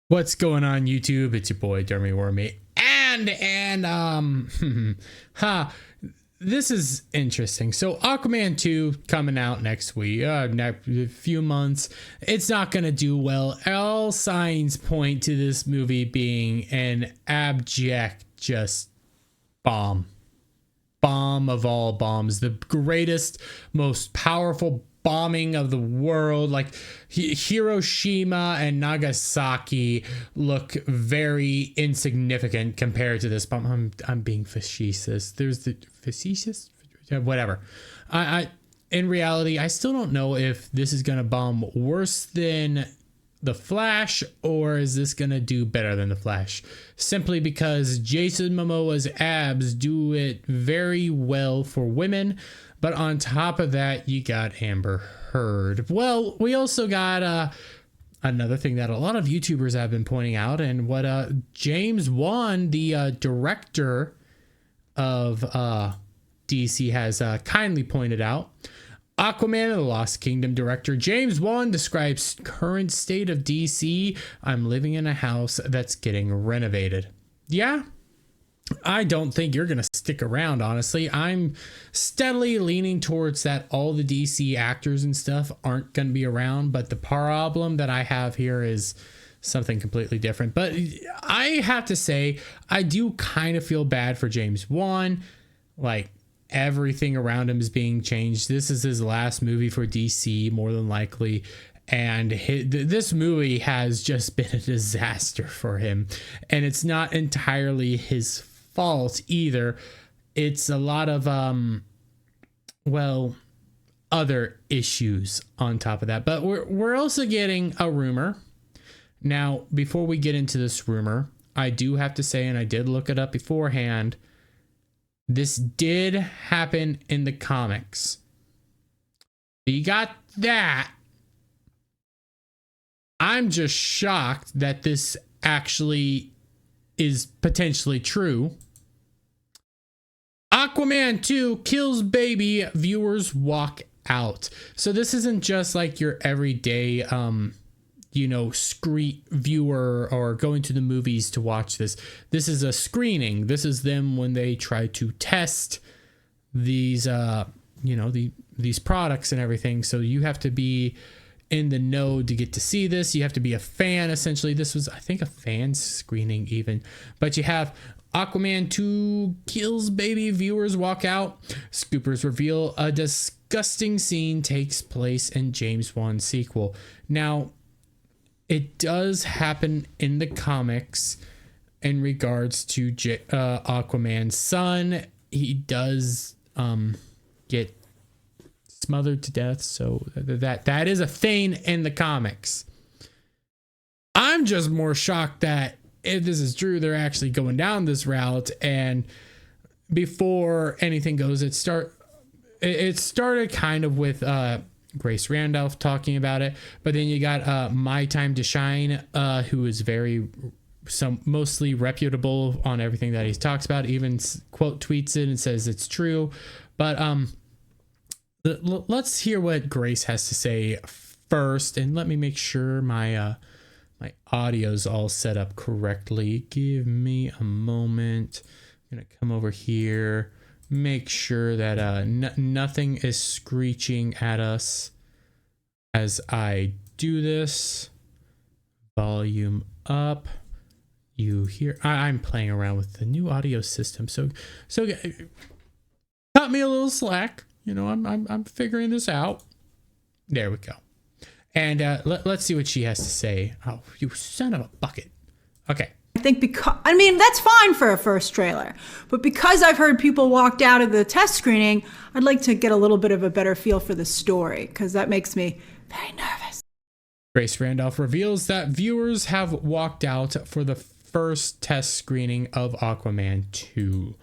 What's going on YouTube? It's your boy Dermy Wormy. This is interesting. So Aquaman 2 coming out next week, next few months. It's not gonna do well. All signs point to this movie being an abject just bomb of all bombs, the greatest, most powerful bombing of the world. Like Hiroshima and Nagasaki look very insignificant compared to this bomb. I'm being facetious. There's the facetious, whatever. I in reality, I still don't know if this is gonna bomb worse than The Flash, or is this gonna do better than The Flash? Simply because Jason Momoa's abs do it very well for women, but on top of that, you got Amber Heard. Well, we also got another thing that a lot of YouTubers have been pointing out, and what James Wan, the director of DC, has kindly pointed out. Aquaman and the Lost Kingdom director James Wan describes current state of DC. I'm living in a house that's getting renovated. Yeah, I don't think you're going to stick around, honestly. I'm steadily leaning towards that all the DC actors and stuff aren't going to be around, but the problem that I have here is something completely different. But I have to say, I do kind of feel bad for James Wan. Like, everything around him is being changed. This is his last movie for DC, more than likely. And this movie has just been a disaster for him. And it's not entirely his fault either. It's a lot of, other issues on top of that. But we're also getting a rumor. Now, before we get into this rumor, I do have to say, and I did look it up beforehand, this did happen in the comics. You got that. I'm just shocked that this actually is potentially true. Aquaman 2 kills baby, viewers walk out. So this isn't just like your everyday street viewer or going to the movies to watch this. This is a screening. This is them when they try to test these these products and everything. So you have to be in the know to get to see this. You have to be a fan, essentially. This was, I think, a fan screening even. But you have Aquaman 2 kills baby, viewers walk out. Scoopers reveal a disgusting scene takes place in James Wan sequel. Now, it does happen in the comics in regards to Aquaman's son. He does get smothered to death, so that is a thing in the comics. I'm just more shocked that if this is true, they're actually going down this route. And before anything goes, it started kind of with Grace Randolph talking about it, but then you got My Time to Shine, who is mostly reputable on everything that he talks about, even quote tweets it and says it's true. But let's hear what Grace has to say first, and let me make sure my my audio's all set up correctly. Give me a moment. I'm gonna come over here, make sure that nothing is screeching at us as I do this. Volume up. You hear? I'm playing around with the new audio system, so cut me a little slack. I'm figuring this out. There we go. And let's see what she has to say. Oh, you son of a bucket. Okay. I think that's fine for a first trailer, but because I've heard people walked out of the test screening, I'd like to get a little bit of a better feel for the story, because that makes me very nervous. Grace Randolph reveals that viewers have walked out for the first test screening of Aquaman 2.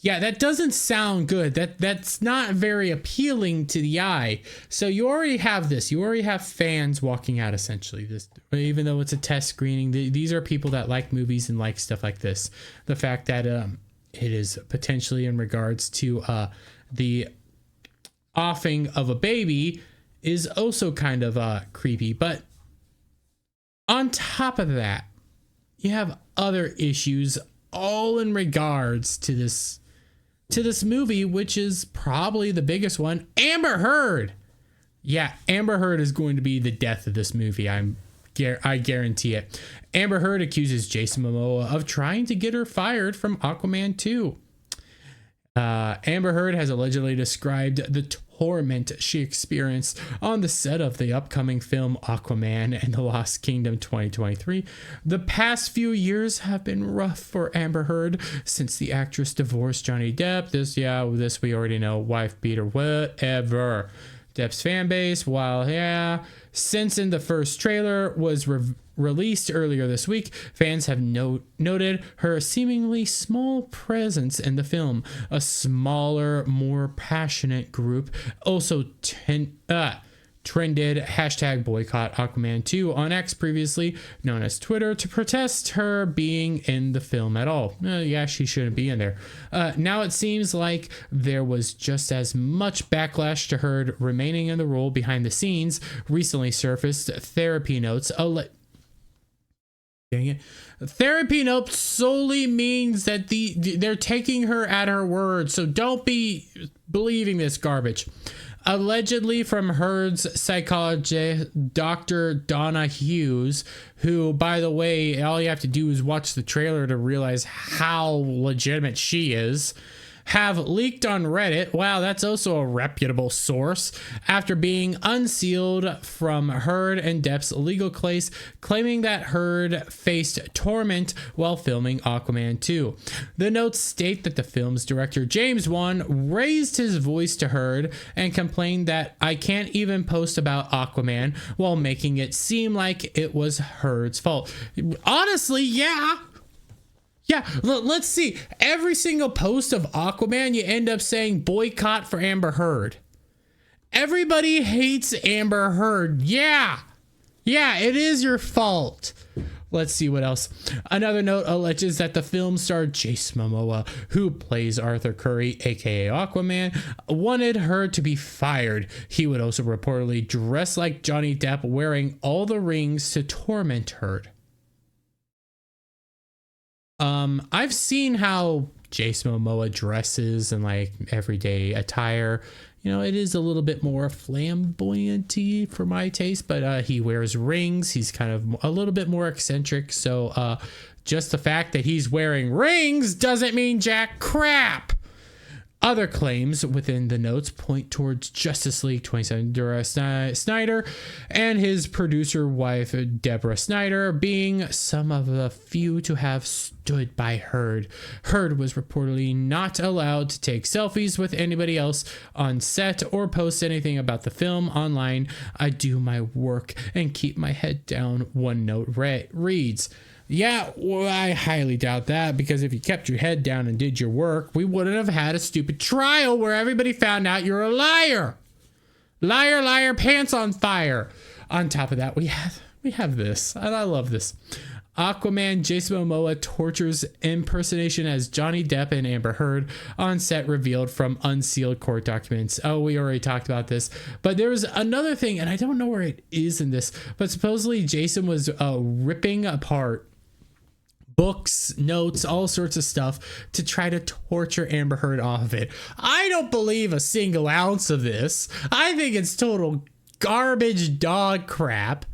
Yeah, that doesn't sound good. That's not very appealing to the eye. So you already have this. You already have fans walking out, essentially. This, even though it's a test screening, these are people that like movies and like stuff like this. The fact that it is potentially in regards to the offing of a baby is also kind of creepy. But on top of that, you have other issues, all in regards to this movie, which is probably the biggest one. Amber Heard. Yeah, Amber Heard is going to be the death of this movie. I guarantee it. Amber Heard accuses Jason Momoa of trying to get her fired from Aquaman 2. Amber Heard has allegedly described the torment she experienced on the set of the upcoming film Aquaman and the Lost Kingdom 2023. The past few years have been rough for Amber Heard since the actress divorced Johnny Depp. This we already know, wife beater, whatever. Depp's fan base, since in the first trailer was released earlier this week, fans have noted her seemingly small presence in the film. A smaller, more passionate group also trended hashtag boycott Aquaman 2 on X, previously known as Twitter, to protest her being in the film at all. She shouldn't be in there. Now it seems like there was just as much backlash to Heard remaining in the role behind the scenes. Recently surfaced therapy notes. Therapy notes solely means that they're taking her at her word, so don't be believing this garbage. Allegedly from Heard's psychologist, Dr. Donna Hughes, who, by the way, all you have to do is watch the trailer to realize how legitimate she is, have leaked on Reddit. Wow, that's also a reputable source. After being unsealed from Heard and Depp's legal case, claiming that Heard faced torment while filming Aquaman 2. The notes state that the film's director, James Wan, raised his voice to Heard and complained that I can't even post about Aquaman, while making it seem like it was Heard's fault. Honestly, yeah. Yeah, let's see. Every single post of Aquaman, you end up saying boycott for Amber Heard. Everybody hates Amber Heard. Yeah, it is your fault. Let's see what else. Another note alleges that the film star Jason Momoa, who plays Arthur Curry, aka Aquaman, wanted her to be fired. He would also reportedly dress like Johnny Depp, wearing all the rings to torment Heard. I've seen how Jason Momoa dresses in like everyday attire. You know, it is a little bit more flamboyant-y for my taste, but he wears rings. He's kind of a little bit more eccentric. So just the fact that he's wearing rings doesn't mean jack crap. Other claims within the notes point towards Justice League 27 Snyder and his producer wife, Deborah Snyder, being some of the few to have stood by Heard. Heard was reportedly not allowed to take selfies with anybody else on set or post anything about the film online. I do my work and keep my head down, one note reads. Yeah, well, I highly doubt that, because if you kept your head down and did your work, we wouldn't have had a stupid trial where everybody found out you're a liar. Liar, liar, pants on fire. On top of that, we have this, and I love this. Aquaman Jason Momoa tortures impersonation as Johnny Depp and Amber Heard on set, revealed from unsealed court documents. Oh, we already talked about this, but there was another thing, and I don't know where it is in this, but supposedly Jason was ripping apart books, notes, all sorts of stuff to try to torture Amber Heard off of it. I don't believe a single ounce of this. I think it's total garbage dog crap.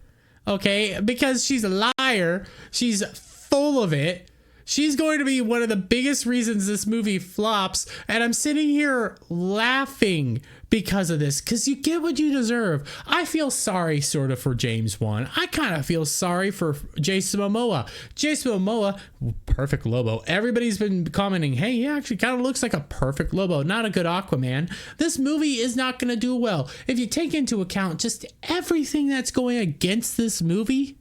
Okay, because she's a liar. She's full of it. She's going to be one of the biggest reasons this movie flops. And I'm sitting here laughing because of this, because you get what you deserve. I feel sorry sort of for James Wan. I kind of feel sorry for Jason Momoa. Jason Momoa, perfect Lobo. Everybody's been commenting, hey, he actually kind of looks like a perfect Lobo, not a good Aquaman. This movie is not going to do well. If you take into account just everything that's going against this movie,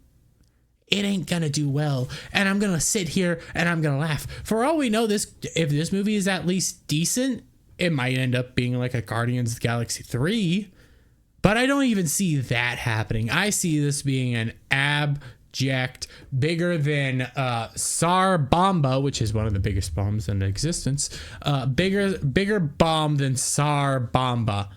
it ain't gonna do well. And I'm gonna sit here and I'm gonna laugh. For all we know, if this movie is at least decent, it might end up being like a Guardians of the Galaxy 3. But I don't even see that happening. I see this being an abject, bigger than Tsar Bomba, which is one of the biggest bombs in existence. Bigger bomb than Tsar Bomba.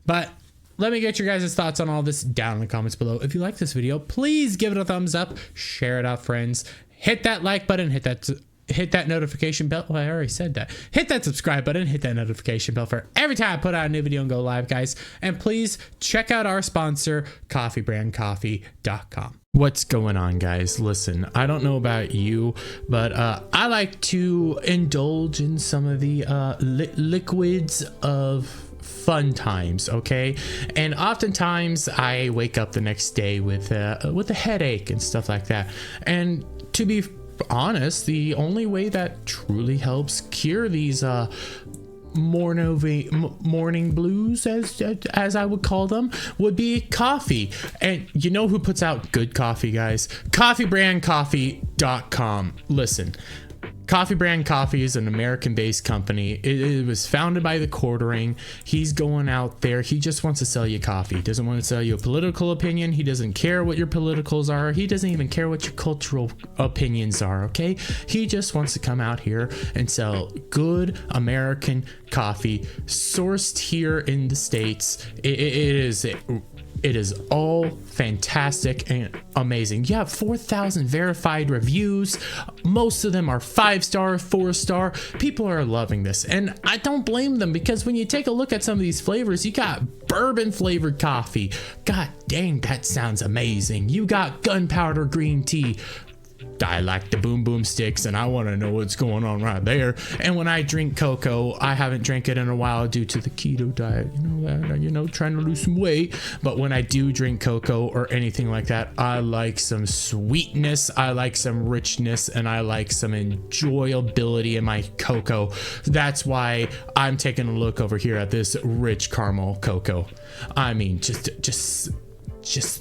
But let me get your guys' thoughts on all this down in the comments below. If you like this video, please give it a thumbs up, share it out, friends, hit that like button, hit that notification bell. Well, I already said that. Hit that subscribe button, hit that notification bell for every time I put out a new video and go live, guys. And please check out our sponsor, coffeebrandcoffee.com. What's going on, guys? Listen, I don't know about you, but I like to indulge in some of the liquids of fun times, okay? And oftentimes I wake up the next day with a headache and stuff like that. And to be honest, the only way that truly helps cure these morning blues, as I would call them, would be coffee. And you know who puts out good coffee, guys? Coffeebrandcoffee.com. Listen, Coffee Brand Coffee is an American-based company. It was founded by the Quartering. He's going out there. He just wants to sell you coffee. He doesn't want to sell you a political opinion. He doesn't care what your politicals are. He doesn't even care what your cultural opinions are, okay? He just wants to come out here and sell good American coffee sourced here in the States. It is all fantastic and amazing. You have 4,000 verified reviews. Most of them are 5-star, 4-star. People are loving this. And I don't blame them, because when you take a look at some of these flavors, you got bourbon flavored coffee. God dang, that sounds amazing. You got gunpowder green tea. I like the boom boom sticks, and I want to know what's going on right there. And when I drink CoCo, I haven't drank it in a while due to the keto diet, trying to lose some weight. But when I do drink CoCo or anything like that, I like some sweetness, I like some richness, and I like some enjoyability in my CoCo. That's why I'm taking a look over here at this rich caramel CoCo. I mean, just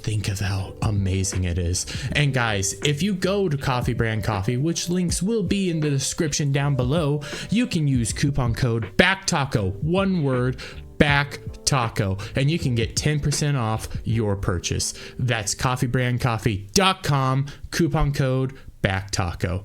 think of how amazing it is. And guys, if you go to Coffee Brand Coffee, which links will be in the description down below, you can use coupon code BACKTACO, one word, BACKTACO, and you can get 10% off your purchase. That's coffeebrandcoffee.com, coupon code BACKTACO.